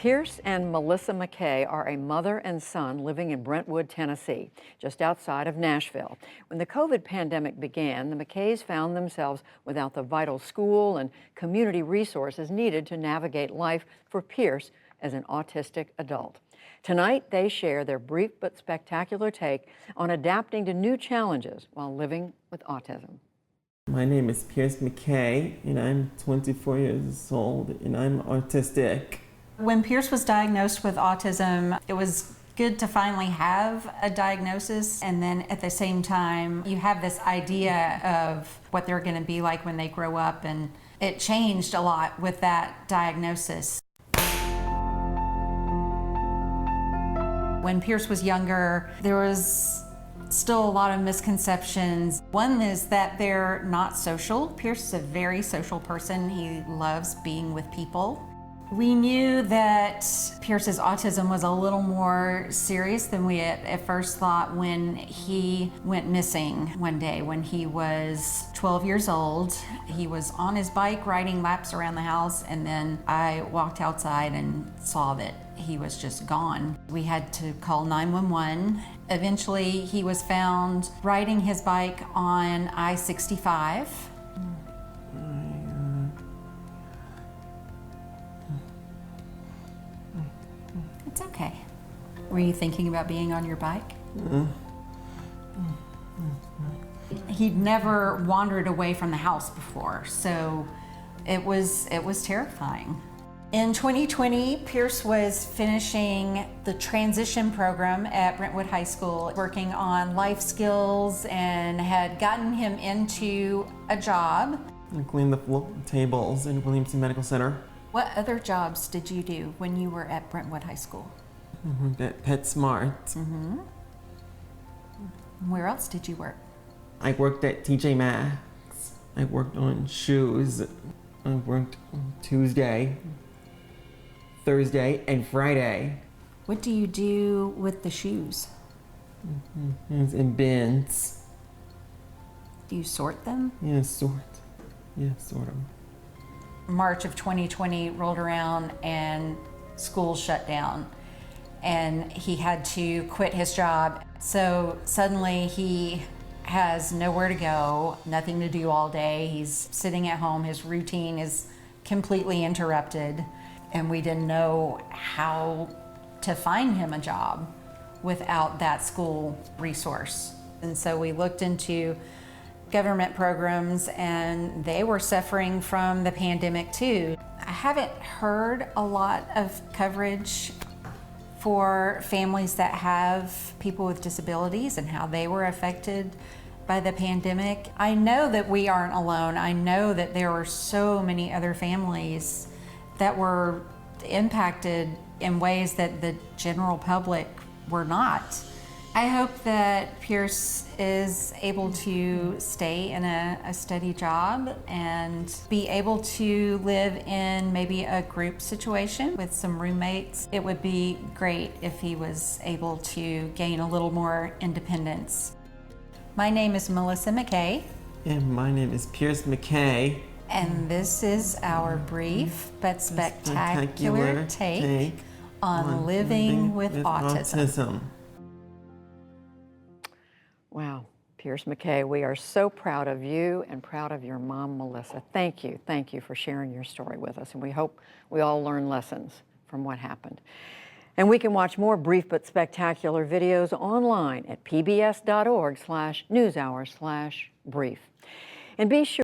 Pierce and Melissa McKay are a mother and son living in Brentwood, Tennessee, just outside of Nashville. When the COVID pandemic began, the McKays found themselves without the vital school and community resources needed to navigate life for Pierce as an autistic adult. Tonight, they share their brief but spectacular take on adapting to new challenges while living with autism. My name is Pierce McKay, and I'm 24 years old, and I'm autistic. When Pierce was diagnosed with autism, it was good to finally have a diagnosis, and then at the same time, you have this idea of what they're going to be like when they grow up, and it changed a lot with that diagnosis. When Pierce was younger, there was still a lot of misconceptions. One is that they're not social. Pierce is a very social person. He loves being with people. We knew that Pierce's autism was a little more serious than we at first thought when he went missing one day when he was 12 years old. He was on his bike riding laps around the house, and then I walked outside and saw that he was just gone. We had to call 911. Eventually, he was found riding his bike on I-65. It's okay. Were you thinking about being on your bike? He'd never wandered away from the house before, so it was terrifying. In 2020, Pierce was finishing the transition program at Brentwood High School, working on life skills, and had gotten him into a job. I cleaned the tables in Williamson Medical Center. What other jobs did you do when you were at Brentwood High School? I worked at PetSmart. Where else did you work? I worked at TJ Maxx. I worked on shoes. I worked on Tuesday, Thursday, and Friday. What do you do with the shoes? It's in bins. Do you sort them? Yeah, sort. Yeah, sort them. March of 2020 rolled around and school shut down, and he had to quit his job. So suddenly he has nowhere to go, nothing to do all day. He's sitting at home. His routine is completely interrupted, and we didn't know how to find him a job without that school resource. And so we looked into government programs, and they were suffering from the pandemic too. I haven't heard a lot of coverage for families that have people with disabilities and how they were affected by the pandemic. I know that we aren't alone. I know that there were so many other families that were impacted in ways that the general public were not. I hope that Pierce is able to stay in a steady job and be able to live in maybe a group situation with some roommates. It would be great if he was able to gain a little more independence. My name is Melissa McKay. And my name is Pierce McKay. And this is our brief but spectacular take on living with autism. Wow, Pierce McKay, we are so proud of you and proud of your mom, Melissa. Thank you for sharing your story with us, and we hope we all learn lessons from what happened. And we can watch more brief but spectacular videos online at pbs.org/newshour/brief. And be sure